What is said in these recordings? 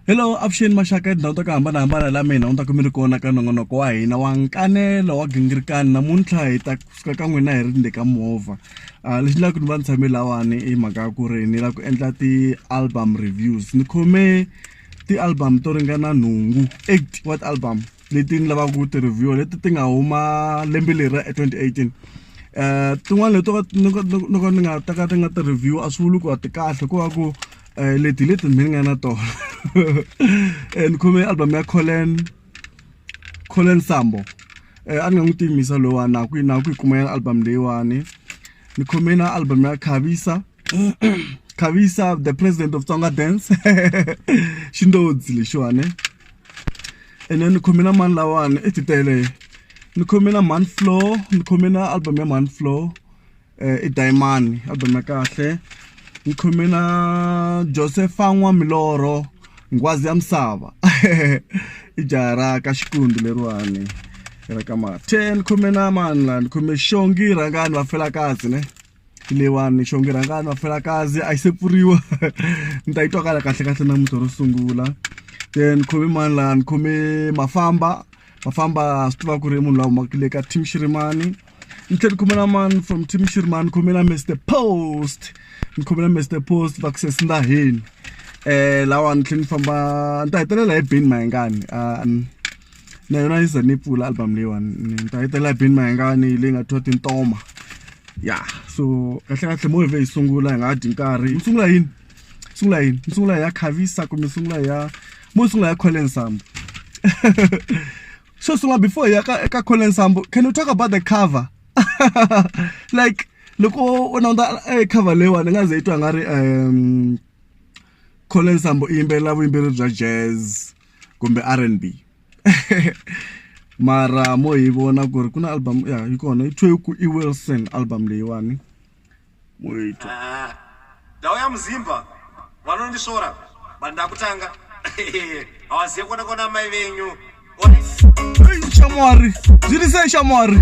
Hello, avuxeni maxaka ndhawu ta ku hambanahambana la mina unta ku mi ri kona ka nongonoko wa hina wa nkanelo wa gingirikani. Namuntlha hi ta kusuka ka n'wina hi ri ndzeni ka movha. Lexi ni lava ku ni va ni tshame lawani i mhaka ya ku ri ni lava ku endla ti-album reviews. Ni khome ti-album to ringana nhungu 8 wa ti-album leti ni lavaka ku ti-review leti ti nga huma lembe leri ra 2018. Tin'wana leti ni nga ta ka ti nga ti-review a swi vuli ku a ti kahle ku va ku leti mi nga na tona. Ni khome album ya Colin Sambo. A ni nga n'wi tivisa lowa na ku yi kuma album leyiwani. Ni khome na album ya Khavisa the president of Tsonga dance. Xindodzi lexiwani. And then ni khome na mani lawani i titele. Ni khome na Man Flow, ni khome na album ya Man Flow i Diamond, album ya kahle. Ni khome na Joseph An'wa Miloro, Ngwazi ya Msava. I jara ka xikundu leriwani ra ka mathe. Ni khome na mani la ni khome Shongi Rangani Vafelakazi ne lewani. Shongi Rangani Vafelakazi a yi se pfuriwa. Ni ta yi twa kahle na muti ro sungula. Then khome mani la ni khome Mafamba swi tiva ku ri munhu loyi humakile ka Team Shirimani. Ni tlhela ni khome na mani from Team Shirimani, ni khome na Mr Post. Ni khome na Mr Post va ku sesindaheni. Lawa ni tlhela ni famba ni ta hetelela hi Ben Mayengani. Na yona yi za ni pfula album leyiwani. Ni ta hetelela hi Ben Mayengani leyi nga twa tintoma. Yeah, so kahle mo hi sungula hi nga dyi nkarhi. Ni sungula yini? Ni sungula ya Khavisa kumbe sungula ya Colin Sambo. So before ya ka Colin Sambo, can you talk about the cover? Like loko una cover leyiwani nga ze yi twa nga ri Colin Sambo i yimbelela vuyimbeleri bya jazz kumbe R&B. Mara mo hi vona ku ri ku na album ya yi kona yi thwe ku i Wilson album leyiwani. Mo yi twa dawu ya Mzimba vanondisora vandakutanga awaziye kona mai venyu Shamwari zviri sei Shamwari?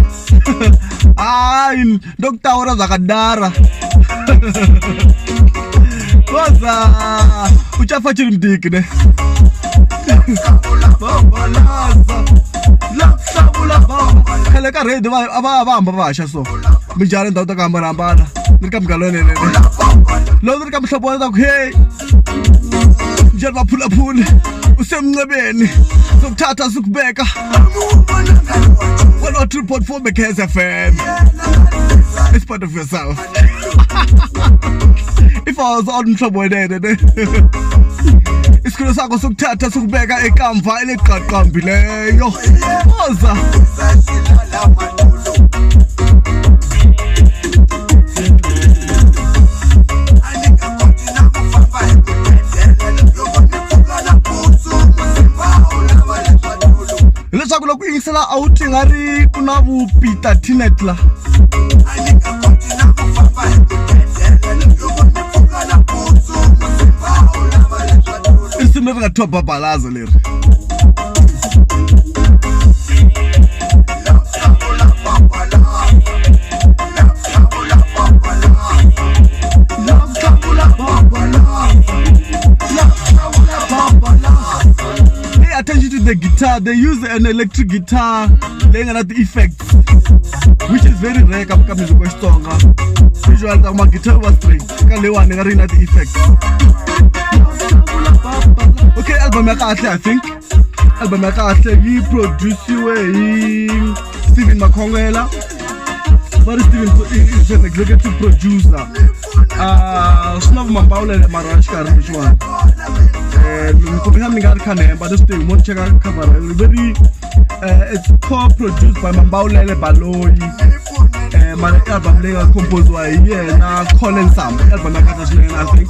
Ai ndokutaura zvakadara. Koza uchafa chiri mudiki ne. Khale ka radio va hamba vaxa so mi jala ndhawu ta ku hambanahambana ni ri ka mugalo nene lowu ni ri ka mihlovo wona ta ku hey njani vaphulaphuli usemncebeni sokuthatha sukubeka 103.4 Megas FM. It's part of yourself. If I was on mhlobo wenene isikolo sakho sokuthatha sokubeka ekamva eleqaqambileyo oza leswaku loko yingisela a wu twi nga ri ku na Peter Tinet la. I simu leri nga twa babalaza leri. Attention to the guitar, they use an electric guitar laying another effects, which is very rare ka music wa Xitsonga. Usually the guitar was straight ka leyiwani nga ri na the effects. Okay, album ya kahle, I think album ya kahle yi produciwe hi Steven Makhongela. But Steven is an executive producer. Swi na vumambawulele mara xikarhi lexiwani. But this thing won't check out cover. Very it's co-produced by Mambawulele Baloyi. My album they are composed by Colin Sambo. Album I think.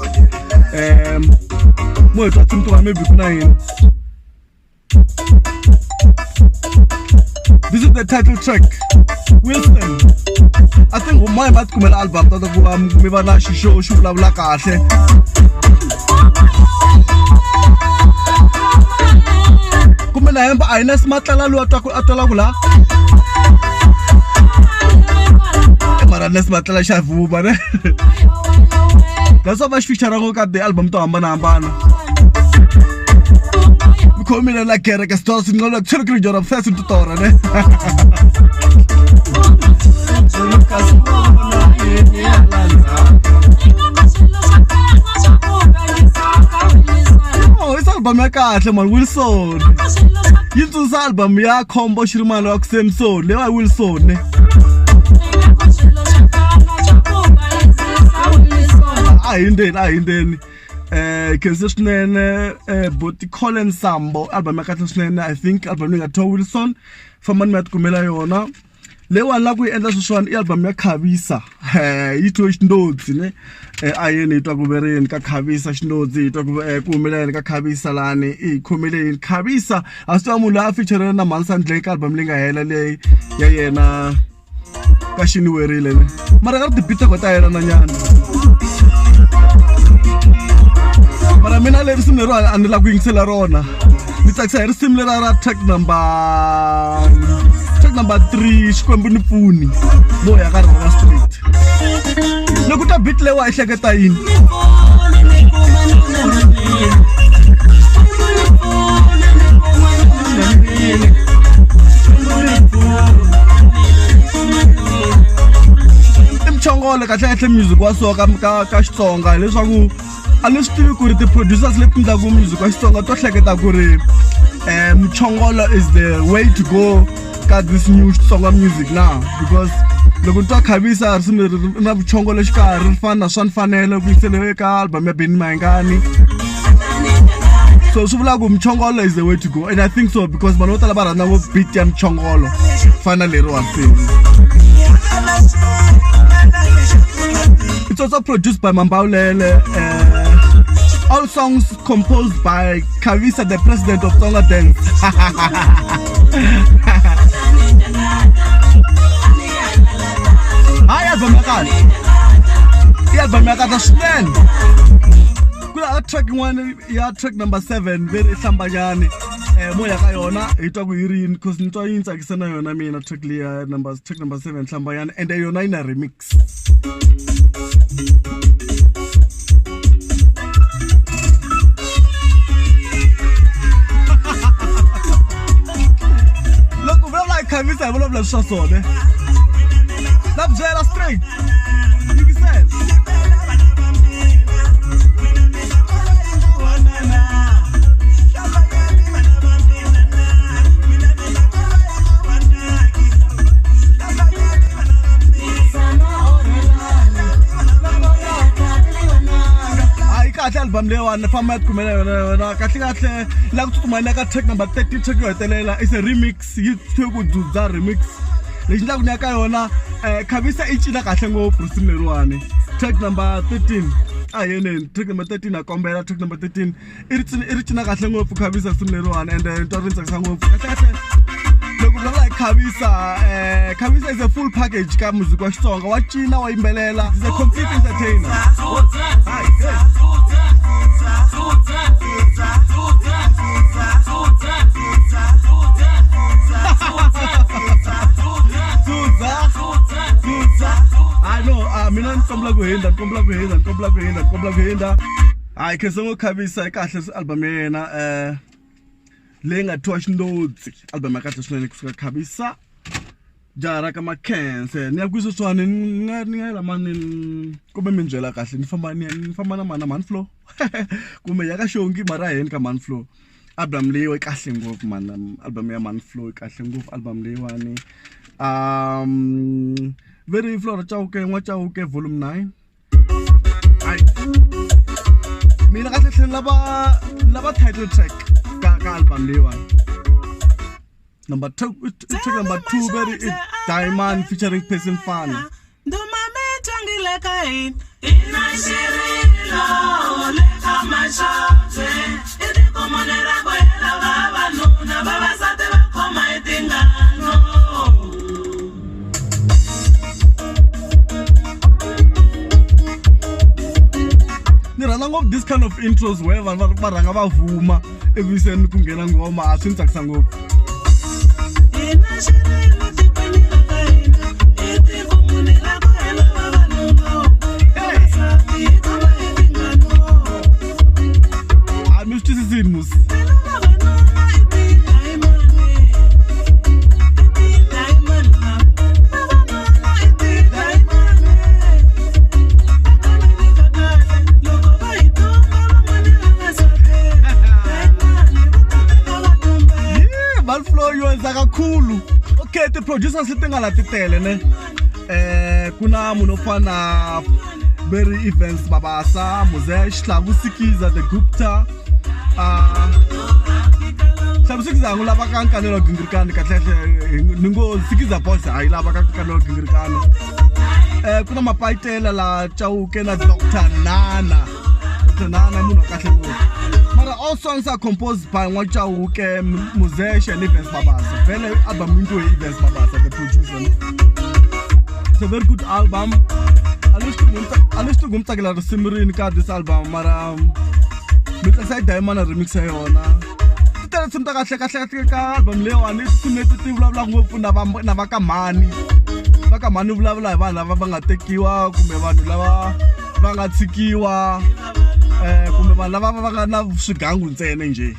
More to maybe this is the title track. Wilson. I think my album that we na show vulavula kahle. Kumbe na hemba a yi na smatlala lowu a twalaku la mara na smatlala xa vuma ne. That's why va xi feature ka the album to hambanahambana. khomile la kereke store sinqola tshelo ke jora fast tutora ne oh isa album ya kahle man Wilson yintsusa album ya Khombo Shirimalo wa Samson lewa Wilson ne ayindeni kese swinene but Colin Sambo album ya kahle swinene I think album leyi nga thwa Wilson famani mi ya tikumela yona lewa la ku endla sweswiwani I album ya Khavisa yi thwe Xindodzi ne ayeni yi twa ku vereni ka Khavisa Xindodzi yi twa ku humeleleni ka Khavisa lani I khomeleni Khavisa a swi tiva munhu loyi a feature na Mansandle ka album leyi nga hela leyi ya yena ka xiniwerile ne mara ka tibita ko ta yena na nyana mara mina leri risimu lero a ni la ku yingisela rona ni tsakisa hi risimu lera ra track number 3 Xikwembu ni pfuni moya ka Rhanga Street loko ta beat lewa I hleketa yini imchongolo kahle music wa so ka Xitsonga leswaku a leswi tivi ku ri ti producers leti ndlaku music wa Xitsonga to hleketa ku ri mchongolo is the way to go ka this new Xitsonga music now because loko twa Khavisa risimu na vuchongolo xikarhi ri fana swa mfanelo ku yingisela eka album ya Benny Mayengani so swi vula ku mchongolo is the way to go and I think so because vanhu vo tala va rhandza ngopfu beat ya mchongolo fana leriwani it's also produced by Mambawulele all songs composed by Khavisa the president of Tsonga Dance album ya kahle swinene kula track one ya track number 7 very hlambanyane moya ka yona hi twa ku yirini because ni twa yi tsakisa na yona mina track leya track number 7 hlambanyane and yona ina remix look vula like Khavisa vula swa sone na byela straight you said album lewa na fama kumela yona kahle la ku tsutsumana ka track number 30 track yo hetelela is a remix yi thwe ku dzudza remix lexi ndla ku nya ka yona Khavisa I cina kahle ngopfu risimu leriwani track number 13 ayene track number 13 akombela track number 13 I ri cina kahle ngopfu Khavisa risimu leriwani and nto ri tsakisa ngopfu kahle loko vula like Khavisa is a full package ka music wa Xitsonga wa cina wa yimbelela is a complete entertainer mina nikombla ku hinda hayi ke songo Khavisa kahle album yena leyi nga thwa Xindodzi album ya kahle swinene kusuka Khavisa jara ka Makhense ni ya ku sweswiwani ni nga la mani kumbe mi byela kahle ni famba na mana Manflow kumbe ya ka Shongi mara heni ka Manflow album leyi kahle ngopfu mana album ya Manflow kahle ngopfu album leyiwani very Flora Chauke nwa Chauke volume 9 ai mina kahle hle lava title track ka album leyiwani number 2 number 2 very Diamond featuring Person Fana Duma mitangile kain inashirilo leka mashaze idiko monera kwela baba nuna baba sate bakoma itingano ni rhandza ngopfu this kind of intros where va rhanga va vuma eviseni ku nghena ngoma a swi ni tsakisa ngopfu I'm used to seeing mus ti producers leti nga la ti tele ne kuna munhu fana Very Events Mabasa, Mozesh, Hlavu Sikiza, the Gupta. Hlavu Sikiza ngulava ka nkanelo gingirikani kahle ningo Sikiza boss hayi lava ka nkanelo gingirikani. Kuna mapaitela la Chauke na Dr. Nana. Dr. Nana munhu kahle ngopfu. Mara all songs are composed by Chauke, Mozesh and Events Mabasa. Vele album into Events Mabasa, the producer. It's a very good album. I used to go to the Simmerin card this album, mara because I diamond remix ayona. Tell some album Leo and it's to make the blah blah Navaka money. Vaka manu blah blah Vanga Tekiwa, Kumeva Lava, Vanga Tsikiwa, Kumeva Lava Nav Sugangun say NG.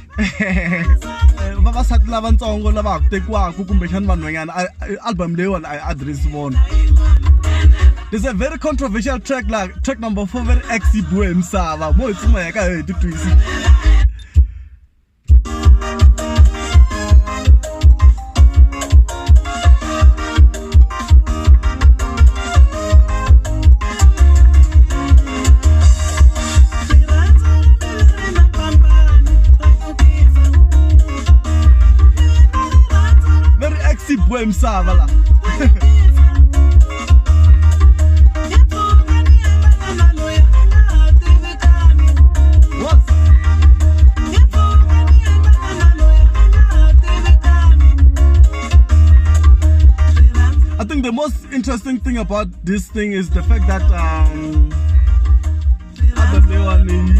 Vava Sat Lavan Tongo Lava, Tekwa, Kukumbehan Manwangan album Leo and I address one. There's a very controversial track like track number 4 very exy bohem sava. Mo tsuma ya ka di twisi. Very exy bohem sava la. The most interesting thing about this thing is the fact that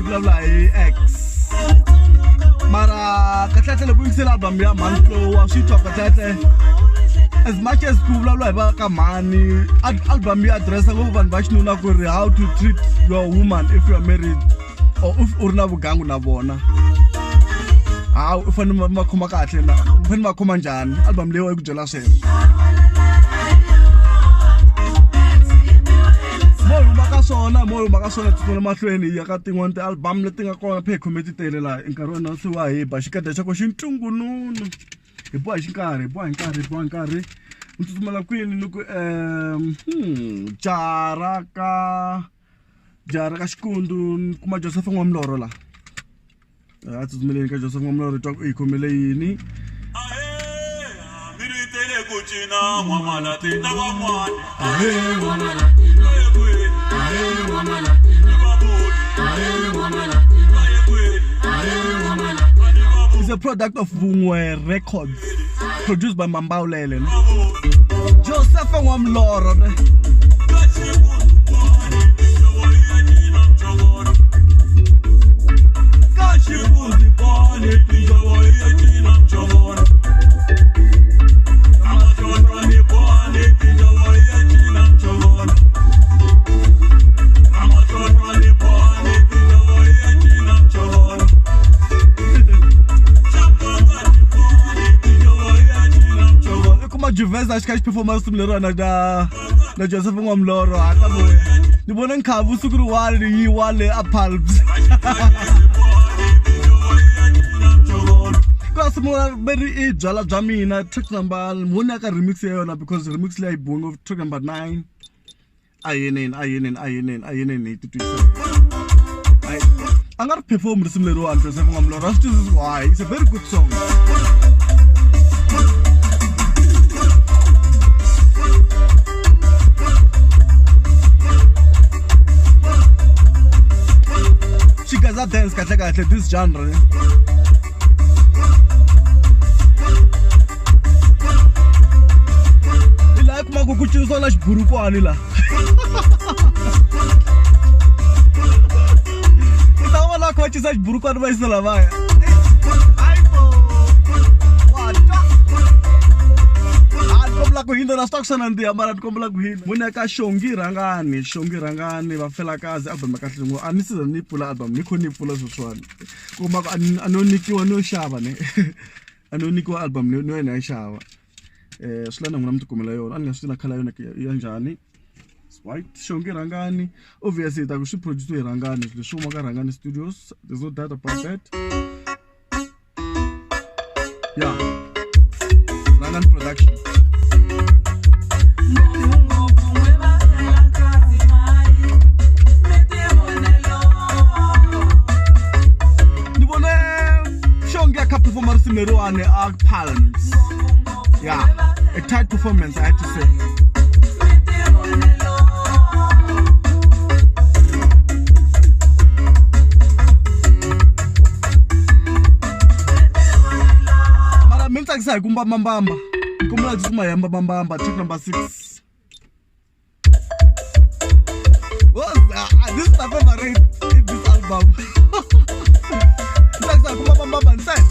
blah blah X mara katlete le buisela album ya Manflow wa she talk katlete as much as ku blah blah ba ka mani album ya address go vanhu va xinuna ku ri how to treat your woman if you are married or if u ri na vugangu na vona how u fanele ma khoma kahle na fanele ma khoma njhani album leyo ku byela sweswo. Moyo makasona tsona mahlweni ya ka tin'wana ti album leti nga kona phe committee tele la nkarhi wona se wa hi ba xikada xa ko xintungununu hi boha xinkarhi ni tsutsumela kwini ni ku jara ka xikundu kuma Joseph N'wamloro la a tsutsumeleni ka Joseph N'wamloro twa hi khomele yini kuchina mwamala tena wamwani wamala It's a product of Vungwe Records, produced by Mambaulele. Joseph N'wamloro. Juvez acho que as performances melhoraram da Joseph N'wamloro acabou. De bom nem cabo sucro wale a palps. Class more very jala jamina track number one ka remix yona because remix like bongo track number 9. Ayenen 82. I'm gonna perform the similar one Joseph N'wamloro. This is why it's a very good song. Chicas dance kahle this genre. Ila kuma kukuchisa la xibhurukwani la. Itawa la kuchisa xibhurukwani va isela vaya. Kuhinda na stock sana ndia mara tukombela kuhinda muna ka shongi rangani va fela kazi album kahle ngo anisiza ni pula album niko ni pula sweswani kuma anonikiwa no shava ne anonikiwa album no yena yashava swilana ngona mtukomela yona angasina khala yona yanjani white shongi rangani obviously ta ku swi produce rangani leswi uma ka Rangani Studios. There's no doubt about that. Yeah, Rangani production. leyiwani Palms. Yeah, a tight performance, I have to say. Mara mina tsakisa ku mbamba. Kumla tsuma yamba mbamba, track number 6. This is my favorite in this album. Tsakisa ku mbamba inside.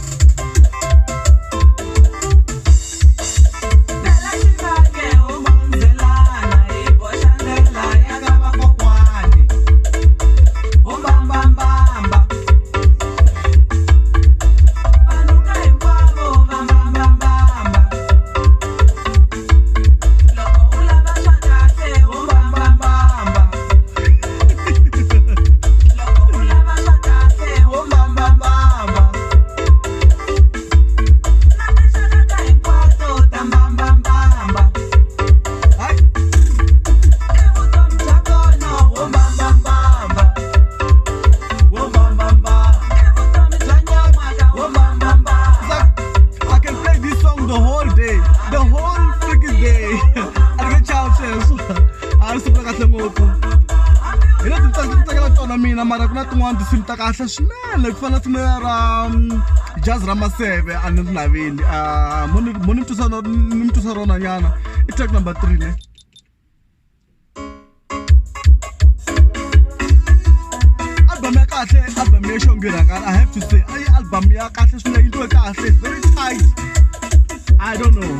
Mara kuna tin'wana tinsimu ta kahle swinene ku fana tin'wana ra Jazz Ramaseve a ni ri naveli mo ni mtwisa rona nyana i track number 3 ne. Album ya kahle, album ya Shongirangana, I have to say ay album ya kahle swinene, into ya kahle, very tight. I don't know.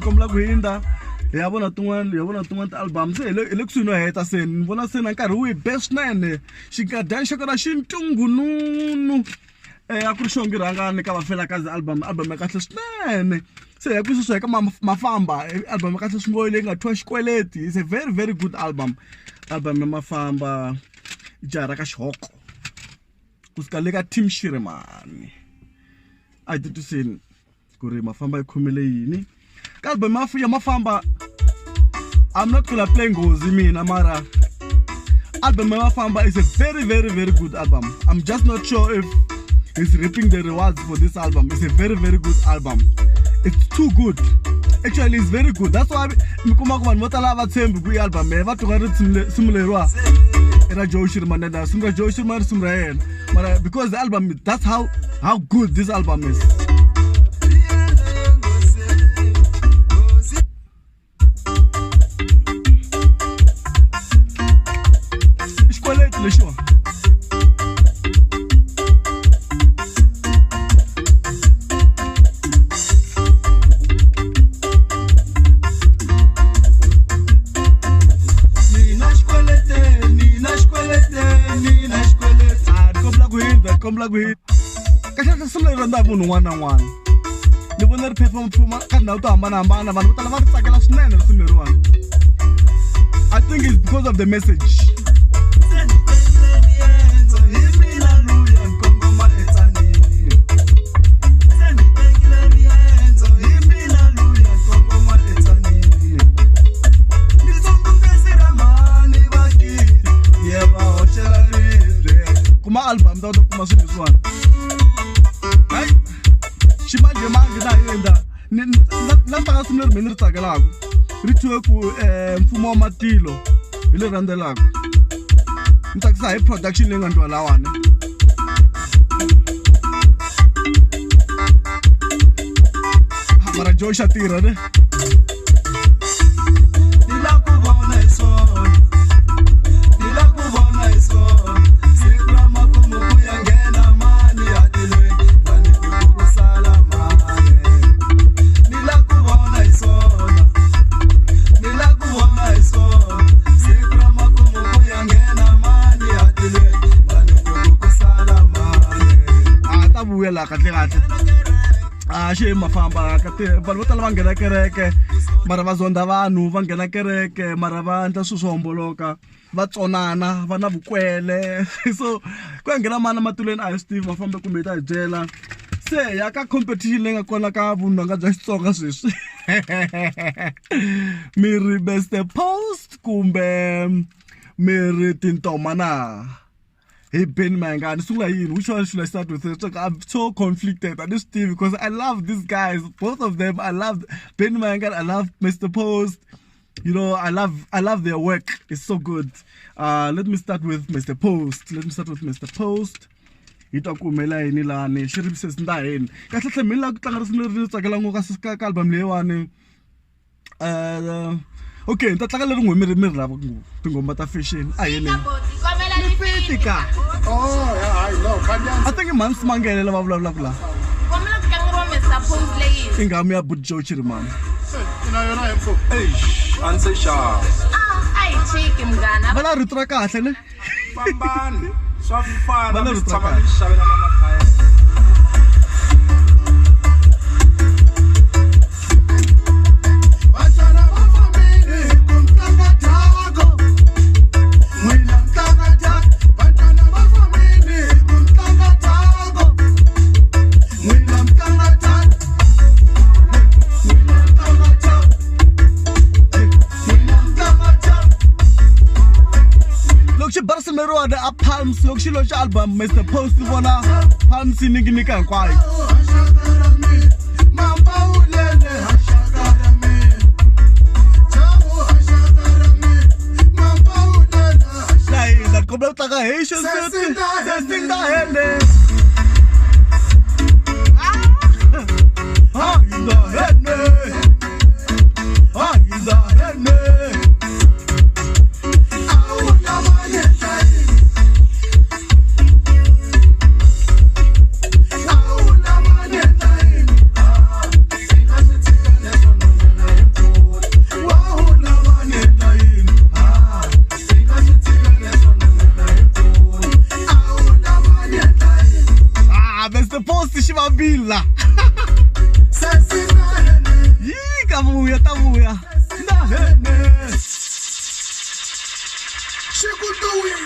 Komla kuhinda yabona tun'wana ta album se le kusuhi no heta se ni vona se na nkarhi wi best swinene xinkadyana xa kona xintungununu a ku ri Shongirangana ka Vafelakazi album ya kahle swinene se ya ku sweswo ka Mafamba album ya kahle swinene leyi nga thwa Xikweleti. It's a very very good album ya Mafamba jara ka xihoko kusuka le ka Team Shirimani a ti tuseni ku ri Mafamba yi khomile yini album ya Mafamba. I'm not gonna play Ngozi mina mara album ya Mafamba is a very very very good album. I'm just not sure if he's reaping the rewards for this album. It's a very very good album. It's too good. Actually it's very good. That's why mikuma ku vanhu vo tala va tshembi ku album va twa ri simuleriwa era Joe Shirimani na simra Joe Shirimani simra yena mara because the album, that's how good this album is. Sure. Komla kuhinda kahle sile randa munhu n'wana na n'wana ni vona ri phepha mfuma ka ndhawu to hambanahambana vanhu vo tala va ri tsakela swinene risimu leriwani. I think it's because of the message. Album da kuma su diswan ai shimanje mangi da yenda na ta sumler menir tsagalaku ritwe ku mfumo wa matilo ile randelaku ntakisa hi production leyi nga ndwa lawana mara Joe Shatira ne kahle she Mafamba kate vanhu vo tala va nghena kereke mara va zonda vanhu va nghena kereke mara va endla swilo swo homboloka va tsonana va na vukwele so ku ya nghena mani matulweni a hi Steve va fambe kumbe ta hi byela se ya ka competition leyi nga kona ka vunhanga bya Xitsonga sweswi mi ri best post kumbe mi ri tintoma na hey Benny Mayengani sungula yini which one should I start with? I'm so conflicted at this Steve because I love these guys, both of them. I love Benny Mayengani, I love Mr. Post. You know, I love their work. It's so good. Let me start with Mr. Post. Ita kumela yini lani shirip says ndaheni kahle hle mina ku tlanga ri tsakela ngoko ka album leyiwani okay nta tlanga leri ngwe mi lava tingoma ta fashion a yini Fitika. Oh yeah, I know. I think months mangele lava vulavulaka la komela ku tlangeriwa Mr. Post leyi ingami ya Budjo Chirimani Yona info. Anse sharp. Ai chiki mngana bana ritra kahle ne Bambani. Swafana Bana ritra msitama kahle nishabela na makhaya. the Palms look she album Mr. Post bona Palms niginika hinkwayo that come out like a Haitian testing the hand in the head in the head Shivabila. Yee, kabuya, tabuya. She could do it.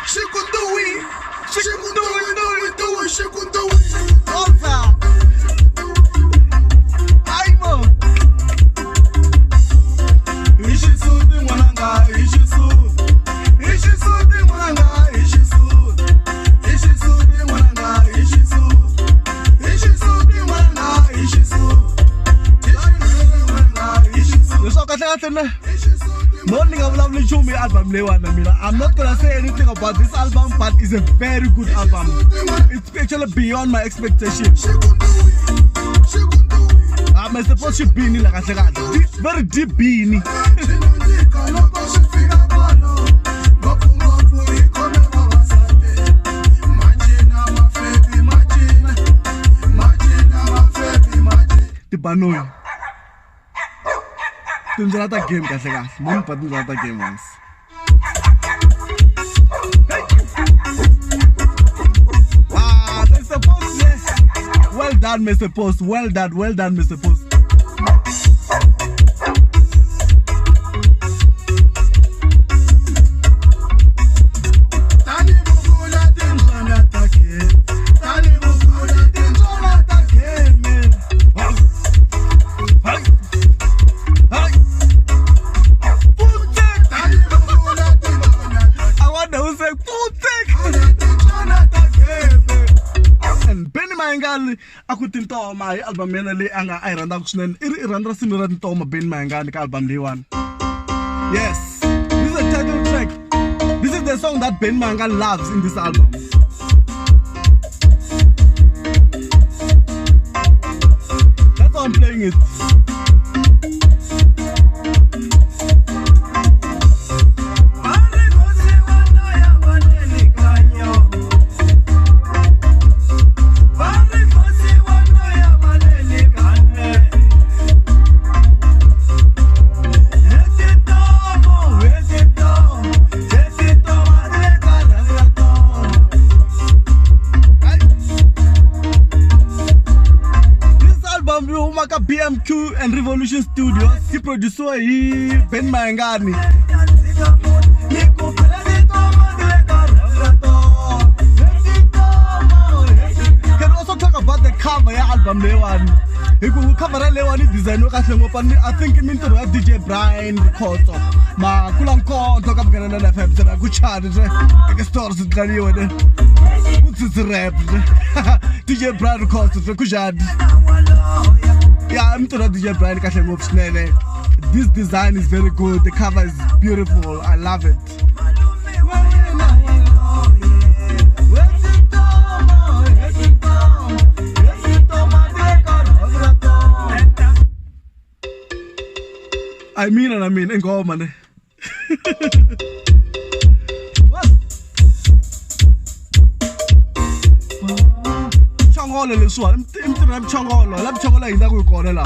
She could do it. She could do it. She could do it. Oza. Aimo. Ishisuti mwananga, ishisuti. Ishisuti mwananga, ishisuti. Ishisuti mwananga, ishisuti. I'm not gonna say anything about this album, but it's a very good album. It's actually beyond my expectations. I'm supposed to be like a very deep beanie. The Banoi. Tunzalata game kahle kahle. Mon pa tunzalata game once. Wow, Mr. Post. Yes. Well done, Mr. Post. Well done, Mr. Post. Aku tintoma hi album yena leyi anga a yi rhandzaka swinene i rhandza risimu ra tintoma Benny Mayengani ka album leyiwani. Yes, this is a title track. This is the song that Benny Mayengani loves in this album. That's why I'm playing it. BMQ and Revolution Studios. He produced Ben Mayangani. Can also talk about the cover album Lewan. He could cover Lewan design. I think it into DJ Brian Koto. Ma kulang ko talk up ganana na FM sa good charge. Like stores in Kanye. What's this rap? DJ Brian Koto good charge. Yeah, I'm to DJ Brian Kashem Snele. This design is very good. The cover is beautiful. I love it. I mean, and go man. Chongolo le so, I'm chongolo. Lam chongolo inda ko ko la.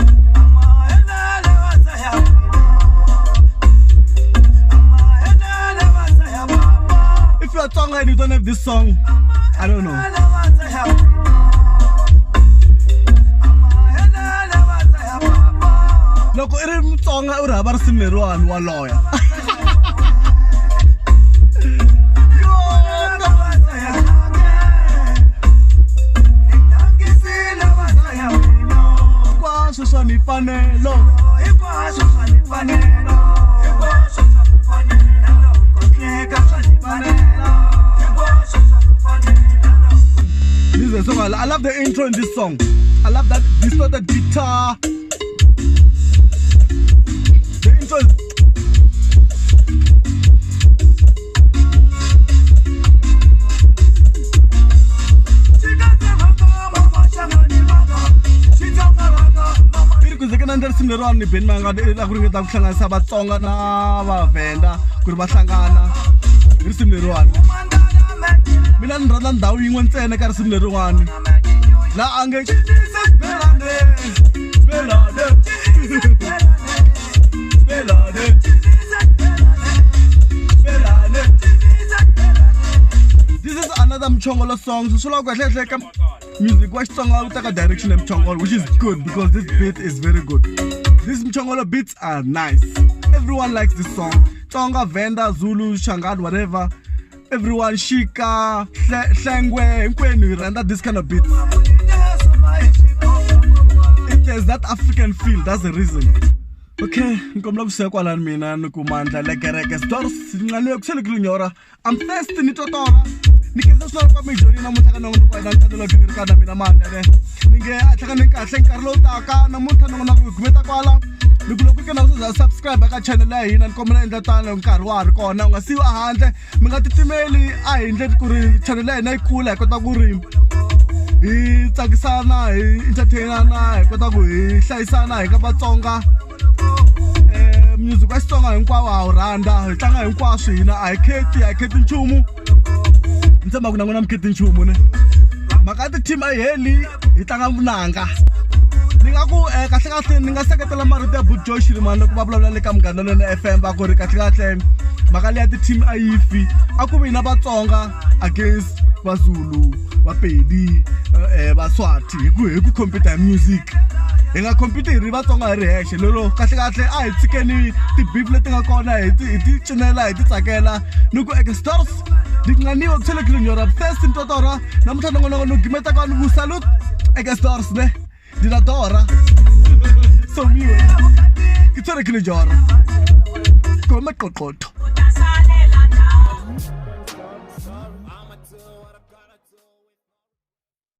If you're a song and you don't have this song, I don't know. Loko ere mtsonga uri hava risimu leriwani wa lawyer. Hinkwaswo swa ni mfanelo. This is a song I love the intro in this song. I love that distorted guitar. The intro is ni Ben Mayangani la ku ringeta ku hlanganisa Vatsonga na Vavenda ku ri va hlangana hi risimu leriwani. Mina ni rhandza ndhawu yin'we ntsena ka risimu leriwani laha a nge This is another Mchongolo song. So music wa Xitsonga u teka direction of Mchongolo, which is good because this beat is very good. These Mchongolo beats are nice. Everyone likes this song. Tsonga, Venda, Zulu, Shangaan, whatever. Everyone, Shika, Hlengwe, Nkwenu, render this kind of beats. It has that African feel, that's the reason. Okay, nkomla kusekwa la mina nukumandla lekereke stores ngalo kusele kulinyora. I'm thirsty nitotora. Nikeza swa kwa mijoni na mutaka na kwa na ntadelo bigirika na mina mandla le. Ninge atlaka nkahle nkarlo taka na mutana na kugumeta kwala. Nikuloku ke na uza subscribe ka channel ya hina nikomela endla tano nkarhi wa ri kona unga siwa handle mi nga titimeli a hindle ku ri channel ya hina ikula kota ku ri hi tsakisana hi entertainana hi kota ku hi hlayisana hi ka Vatsonga. Music wa Xitsonga hinkwawo ha wu rhandza hi tlanga hinkwaswo hina a hi kheti nchumu ni tshemba ku na n'wina mi kheti nchumu ne mhaka ti-team a yi heli hi tlanga vunanga. Ni nga ku kahlekahle ni nga seketela marito ya Boot Joy Shirimani loko va vulavula le ka Munghana Lonene FM va ku ri kahlekahle mhaka leya ti-team a yi fi a ku vi hina Vatsonga against VaZulu, VaPedi, VaSwati hi ku compete hi music. Hi nga compete hi ri Vatsonga hi ri hexe lero kahlekahle a hi tshikeni ti-beef leti nga kona hi ti cinela hi ti tsakela ni ku Ekstars ndinganiwa ku tshele kulinyora first ntotora namuntlha nongonoko no gimeta ka ni vu salute Ekstars ne dinadora so miwe ke tshele kulinyora koma qoqotho.